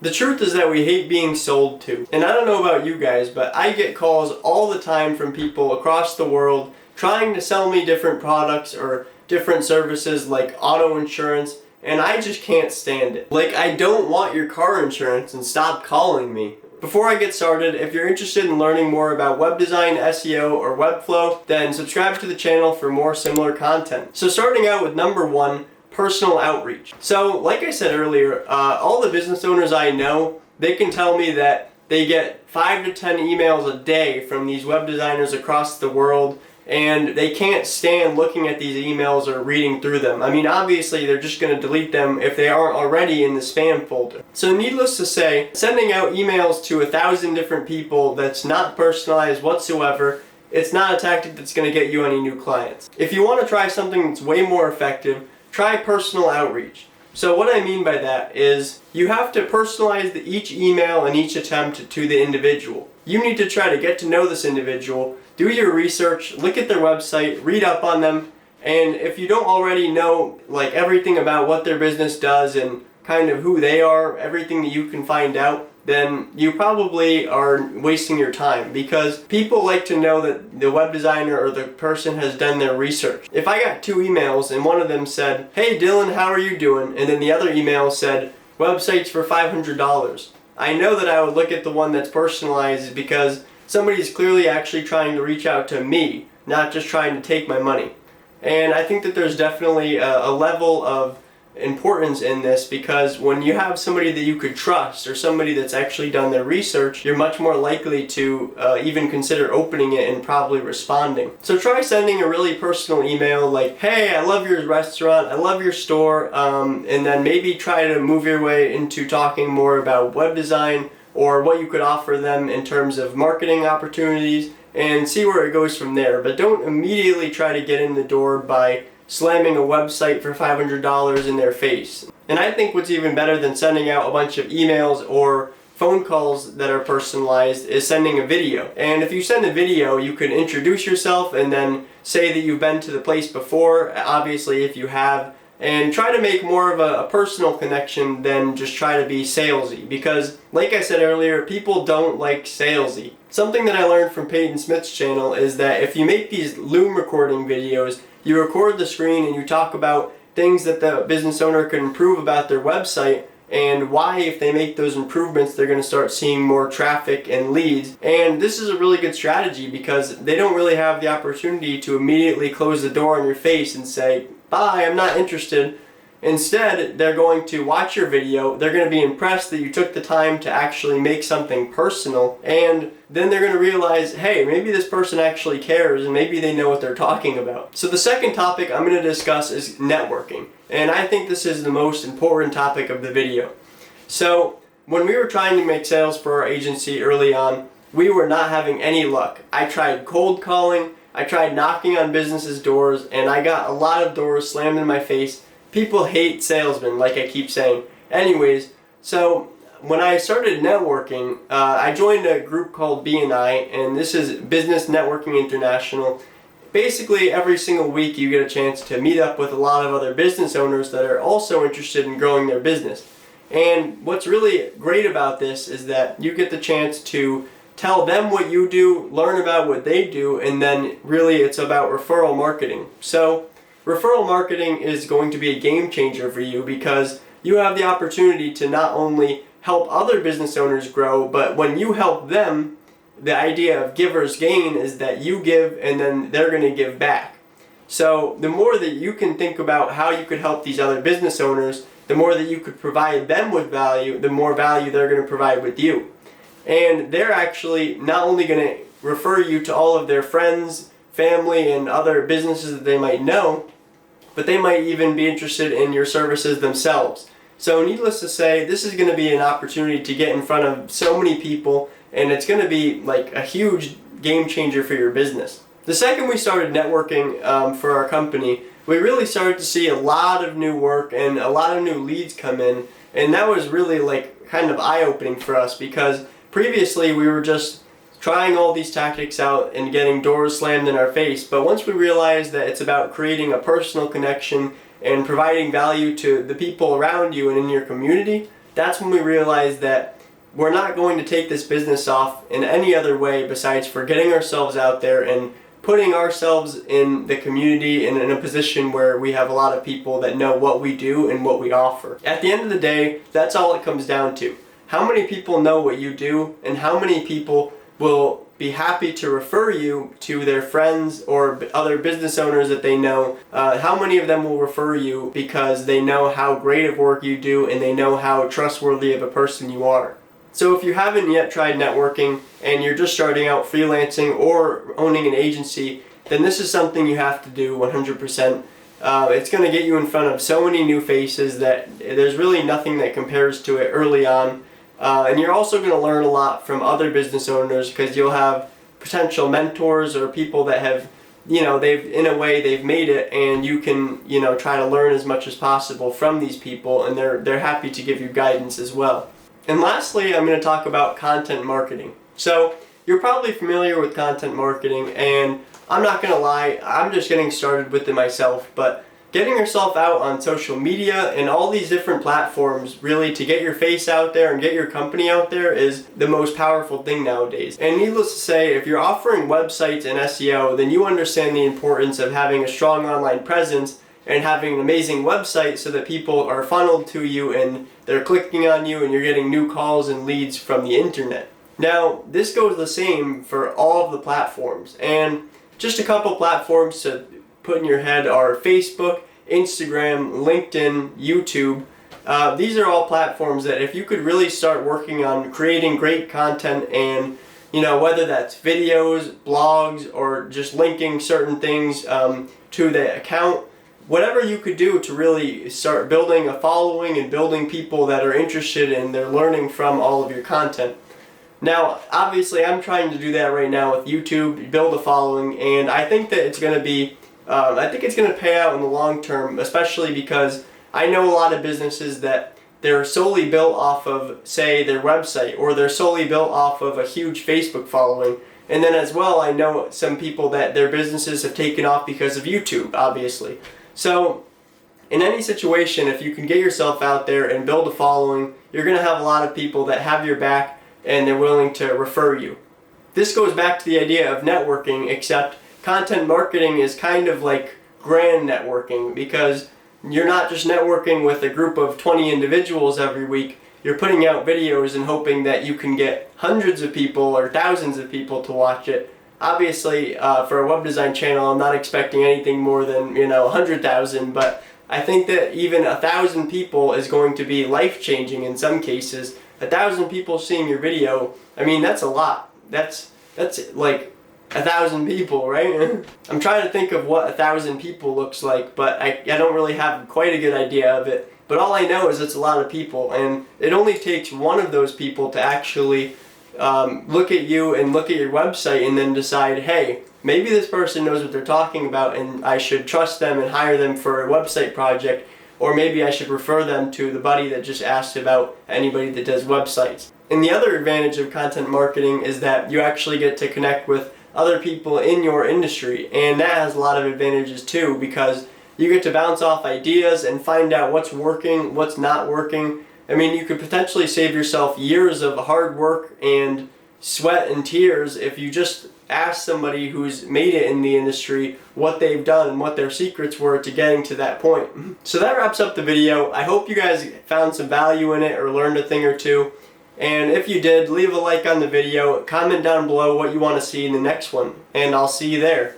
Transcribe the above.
The truth is that we hate being sold to. And I don't know about you guys, but I get calls all the time from people across the world trying to sell me different products or different services like auto insurance, and I just can't stand it. Like, I don't want your car insurance, and stop calling me. Before I get started, if you're interested in learning more about web design, SEO, or Webflow, then subscribe to the channel for more similar content. So starting out with number 1, personal outreach. So like I said earlier, all the business owners I know, they can tell me that they get 5 to 10 emails a day from these web designers across the world, and they can't stand looking at these emails or reading through them. I mean, obviously they're just going to delete them if they aren't already in the spam folder. So needless to say, sending out emails to 1,000 different people that's not personalized whatsoever, it's not a tactic that's going to get you any new clients. If you want to try something that's way more effective, try personal outreach. So what I mean by that is you have to personalize each email and each attempt to the individual. You need to try to get to know this individual, do your research, look at their website, read up on them, and if you don't already know like everything about what their business does and kind of who they are, everything that you can find out, then you probably are wasting your time, because people like to know that the web designer or the person has done their research. If I got 2 emails and one of them said, "Hey Dylan, how are you doing?" and then the other email said, "Websites for $500. I know that I would look at the one that's personalized, because somebody's clearly actually trying to reach out to me, not just trying to take my money. And I think that there's definitely a level of importance in this, because when you have somebody that you could trust or somebody that's actually done their research, you're much more likely to even consider opening it and probably responding. So try sending a really personal email like, "Hey, I love your restaurant, I love your store," and then maybe try to move your way into talking more about web design or what you could offer them in terms of marketing opportunities, and see where it goes from there. But don't immediately try to get in the door by slamming a website for $500 in their face. And I think what's even better than sending out a bunch of emails or phone calls that are personalized is sending a video. And if you send a video, you can introduce yourself and then say that you've been to the place before, obviously if you have, and try to make more of a personal connection than just try to be salesy, because like I said earlier, people don't like salesy. Something that I learned from Peyton Smith's channel is that if you make these Loom recording videos, you record the screen and you talk about things that the business owner can improve about their website, and why if they make those improvements they're going to start seeing more traffic and leads. And this is a really good strategy, because they don't really have the opportunity to immediately close the door on your face and say, "Bye, I'm not interested." Instead, they're going to watch your video, they're going to be impressed that you took the time to actually make something personal, and then they're going to realize, hey, maybe this person actually cares and maybe they know what they're talking about. So the second topic I'm going to discuss is networking, and I think this is the most important topic of the video. So when we were trying to make sales for our agency early on, we were not having any luck. I tried cold calling, I tried knocking on businesses' doors, and I got a lot of doors slammed in my face. People hate salesmen, like I keep saying. Anyways, so when I started networking, I joined a group called BNI, and this is Business Networking International. Basically, every single week you get a chance to meet up with a lot of other business owners that are also interested in growing their business. And what's really great about this is that you get the chance to tell them what you do, learn about what they do, and then really it's about referral marketing. So referral marketing is going to be a game changer for you, because you have the opportunity to not only help other business owners grow, but when you help them, the idea of giver's gain is that you give and then they're going to give back. So the more that you can think about how you could help these other business owners, the more that you could provide them with value, the more value they're going to provide with you. And they're actually not only going to refer you to all of their friends, family, and other businesses that they might know, but they might even be interested in your services themselves. So needless to say, this is going to be an opportunity to get in front of so many people, and it's going to be like a huge game changer for your business. The second we started networking for our company, we really started to see a lot of new work and a lot of new leads come in, and that was really like kind of eye-opening for us, because previously we were just trying all these tactics out and getting doors slammed in our face. But once we realized that it's about creating a personal connection and providing value to the people around you and in your community, that's when we realized that we're not going to take this business off in any other way besides for getting ourselves out there and putting ourselves in the community and in a position where we have a lot of people that know what we do and what we offer. At the end of the day, that's all it comes down to. How many people know what you do, and how many people will be happy to refer you to their friends or other business owners that they know. How many of them will refer you because they know how great of work you do and they know how trustworthy of a person you are. So if you haven't yet tried networking and you're just starting out freelancing or owning an agency, then this is something you have to do 100%. It's going to get you in front of so many new faces that there's really nothing that compares to it early on. And you're also going to learn a lot from other business owners because you'll have potential mentors or people that have, they've made it, and you can, try to learn as much as possible from these people, and they're happy to give you guidance as well. And lastly, I'm going to talk about content marketing. So you're probably familiar with content marketing, and I'm not going to lie, I'm just getting started with it myself, but getting yourself out on social media and all these different platforms really to get your face out there and get your company out there is the most powerful thing nowadays. And needless to say, if you're offering websites and SEO, then you understand the importance of having a strong online presence and having an amazing website so that people are funneled to you and they're clicking on you and you're getting new calls and leads from the internet. Now, this goes the same for all of the platforms, and just a couple platforms to put in your head are Facebook, Instagram, LinkedIn, YouTube. These are all platforms that if you could really start working on creating great content, and whether that's videos, blogs, or just linking certain things to the account, whatever you could do to really start building a following and building people that are interested and they're learning from all of your content. Now, obviously, I'm trying to do that right now with YouTube, build a following, and I think that it's going to be it's going to pay out in the long term, especially because I know a lot of businesses that they're solely built off of, say, their website, or they're solely built off of a huge Facebook following. And then as well, I know some people that their businesses have taken off because of YouTube, obviously. So in any situation, if you can get yourself out there and build a following, you're going to have a lot of people that have your back and they're willing to refer you. This goes back to the idea of networking, except content marketing is kind of like grand networking, because you're not just networking with a group of 20 individuals every week. You're putting out videos and hoping that you can get hundreds of people or thousands of people to watch it. Obviously, for a web design channel, I'm not expecting anything more than 100,000, but I think that even 1,000 people is going to be life-changing in some cases. 1,000 people seeing your video, I mean, that's a lot. That's like 1,000 people, right? I'm trying to think of what 1,000 people looks like, but I don't really have quite a good idea of it. But all I know is it's a lot of people, and it only takes one of those people to actually look at you and look at your website and then decide, hey, maybe this person knows what they're talking about and I should trust them and hire them for a website project, or maybe I should refer them to the buddy that just asked about anybody that does websites. And the other advantage of content marketing is that you actually get to connect with other people in your industry, and that has a lot of advantages too, because you get to bounce off ideas and find out what's working, what's not working. I mean, you could potentially save yourself years of hard work and sweat and tears if you just ask somebody who's made it in the industry what they've done and what their secrets were to getting to that point. So that wraps up the video. I hope you guys found some value in it or learned a thing or two. And if you did, leave a like on the video, comment down below what you want to see in the next one, and I'll see you there.